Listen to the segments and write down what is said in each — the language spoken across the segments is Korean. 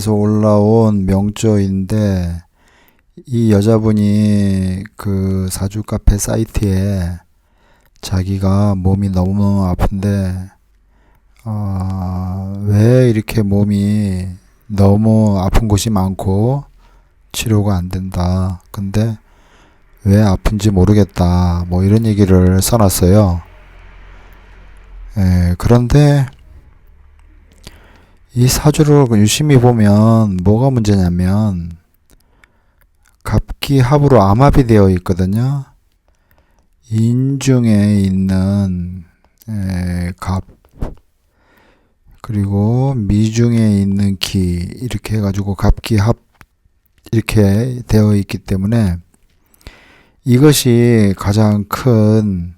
에서 올라온 명조인데 이 여자분이 그 사주 카페 사이트에 자기가 몸이 너무 아픈데 왜 이렇게 몸이 너무 아픈 곳이 많고 치료가 안 된다. 근데 왜 아픈지 모르겠다. 뭐 이런 얘기를 써놨어요. 그런데 이 사주를 유심히 보면 뭐가 문제냐면 갑기합으로 암합이 되어 있거든요. 인중에 있는 갑 그리고 미중에 있는 기 이렇게 해가지고 갑기합 이렇게 되어 있기 때문에 이것이 가장 큰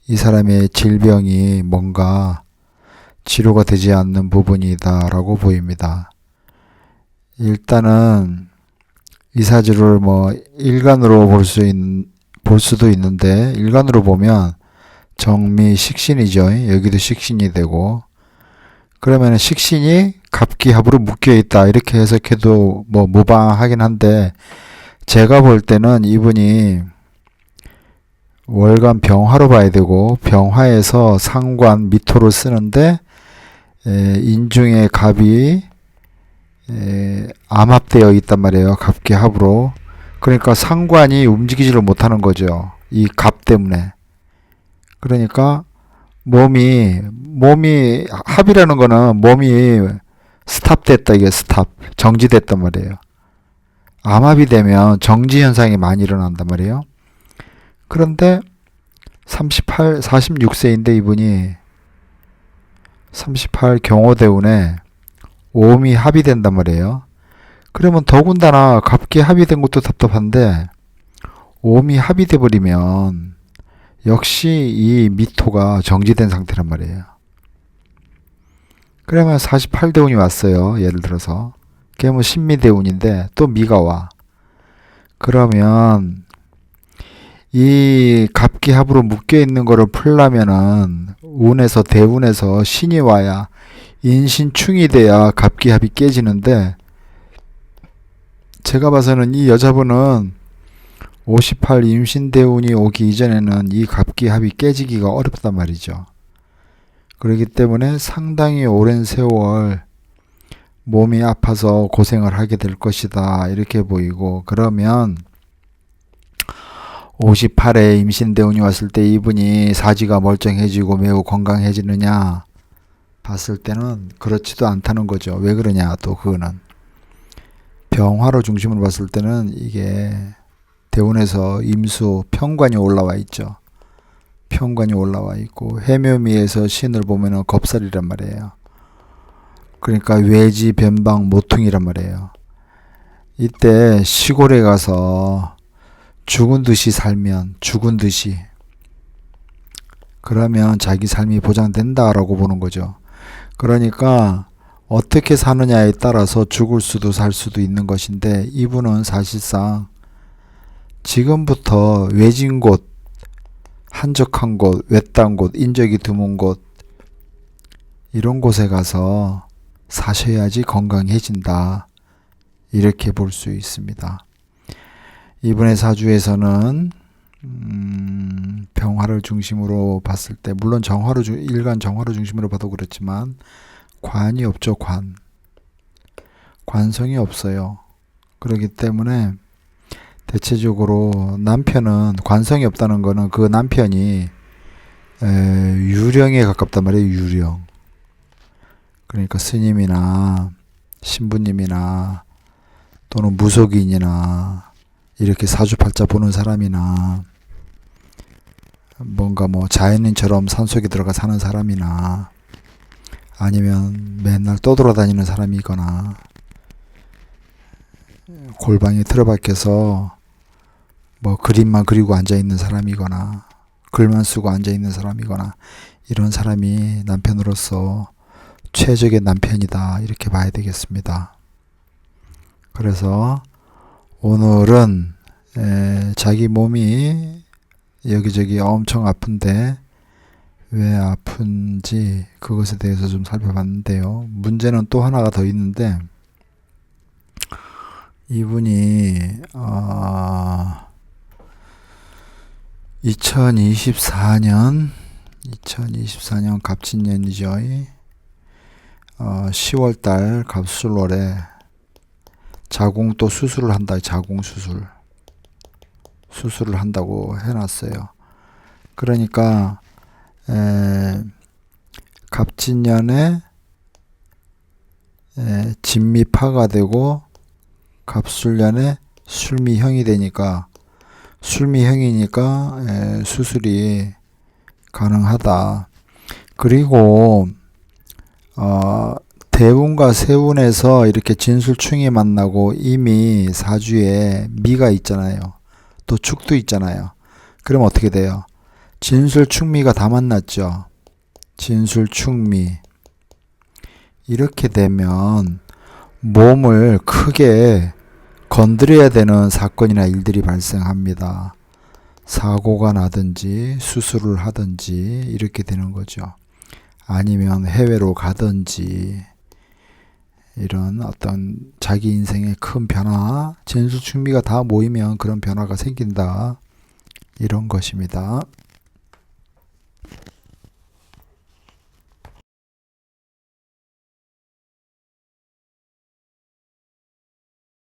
이 사람의 질병이 뭔가 치료가 되지 않는 부분이다라고 보입니다. 일단은 이 사주를 뭐 일간으로 볼 수도 있는데 일간으로 보면 정미 식신이죠. 여기도 식신이 되고 그러면 식신이 갑기합으로 묶여 있다 이렇게 해석해도 뭐 무방하긴 한데 제가 볼 때는 이분이 월간 병화로 봐야 되고 병화에서 상관 미토를 쓰는데 인중의 갑이 암합되어 있단 말이에요. 갑기합으로. 그러니까 상관이 움직이지를 못하는 거죠. 이 갑 때문에. 그러니까 몸이 합이라는 거는 몸이 스탑됐다. 이게 스탑. 정지됐단 말이에요. 암합이 되면 정지 현상이 많이 일어난단 말이에요. 그런데 46세인데 이분이 38 경호대운에 오음이 합의된단 말이에요. 그러면 더군다나 갑기 합의된 것도 답답한데 오음이 합의돼 버리면 역시 이 미토가 정지된 상태란 말이에요. 그러면 48대운이 왔어요. 예를 들어서 그게 뭐 신미대운인데 또 미가 와. 그러면 이 갑기합으로 묶여있는 거를 풀려면은 운에서 대운에서 신이 와야 인신충이 돼야 갑기합이 깨지는데 제가 봐서는 이 여자분은 58 임신대운이 오기 이전에는 이 갑기합이 깨지기가 어렵단 말이죠. 그렇기 때문에 상당히 오랜 세월 몸이 아파서 고생을 하게 될 것이다 이렇게 보이고 그러면 58에 임신대운이 왔을 때 이분이 사지가 멀쩡해지고 매우 건강해지느냐 봤을 때는 그렇지도 않다는 거죠. 왜 그러냐 또 그거는 병화로 중심으로 봤을 때는 이게 대운에서 임수 편관이 올라와 있죠. 편관이 올라와 있고 해묘미에서 신을 보면은 겁살이란 말이에요. 그러니까 외지 변방 모퉁이란 말이에요. 이때 시골에 가서 죽은 듯이 살면 죽은 듯이 그러면 자기 삶이 보장된다라고 보는 거죠. 그러니까 어떻게 사느냐에 따라서 죽을 수도 살 수도 있는 것인데 이분은 사실상 지금부터 외진 곳, 한적한 곳, 외딴 곳, 인적이 드문 곳 이런 곳에 가서 사셔야지 건강해진다. 이렇게 볼 수 있습니다. 이번의 사주에서는 병화를 중심으로 봤을 때 물론 일간 정화로 중심으로 봐도 그렇지만 관이 없죠. 관성이 없어요. 그렇기 때문에 대체적으로 남편은 관성이 없다는 거는 그 남편이 유령에 가깝단 말이에요. 유령. 그러니까 스님이나 신부님이나 또는 무속인이나 이렇게 사주팔자 보는 사람이나 뭔가 뭐 자연인처럼 산속에 들어가 사는 사람이나 아니면 맨날 떠돌아다니는 사람이거나 골방에 틀어박혀서 뭐 그림만 그리고 앉아있는 사람이거나 글만 쓰고 앉아있는 사람이거나 이런 사람이 남편으로서 최적의 남편이다 이렇게 봐야 되겠습니다. 그래서 오늘은 자기 몸이 여기저기 엄청 아픈데 왜 아픈지 그것에 대해서 좀 살펴봤는데요. 문제는 또 하나가 더 있는데 이분이 2024년 갑진년이죠. 10월달 갑술월에 자궁 또 수술을 한다. 자궁 수술을 한다고 해놨어요. 그러니까 갑진년에 진미파가 되고 갑술년에 술미형이 되니까 술미형이니까 수술이 가능하다. 그리고 대운과 세운에서 이렇게 진술충이 만나고 이미 사주에 미가 있잖아요. 또 축도 있잖아요. 그럼 어떻게 돼요? 진술충미가 다 만났죠. 진술충미. 이렇게 되면 몸을 크게 건드려야 되는 사건이나 일들이 발생합니다. 사고가 나든지 수술을 하든지 이렇게 되는 거죠. 아니면 해외로 가든지 이런 어떤 자기 인생의 큰 변화, 진술충미가 다 모이면 그런 변화가 생긴다. 이런 것입니다.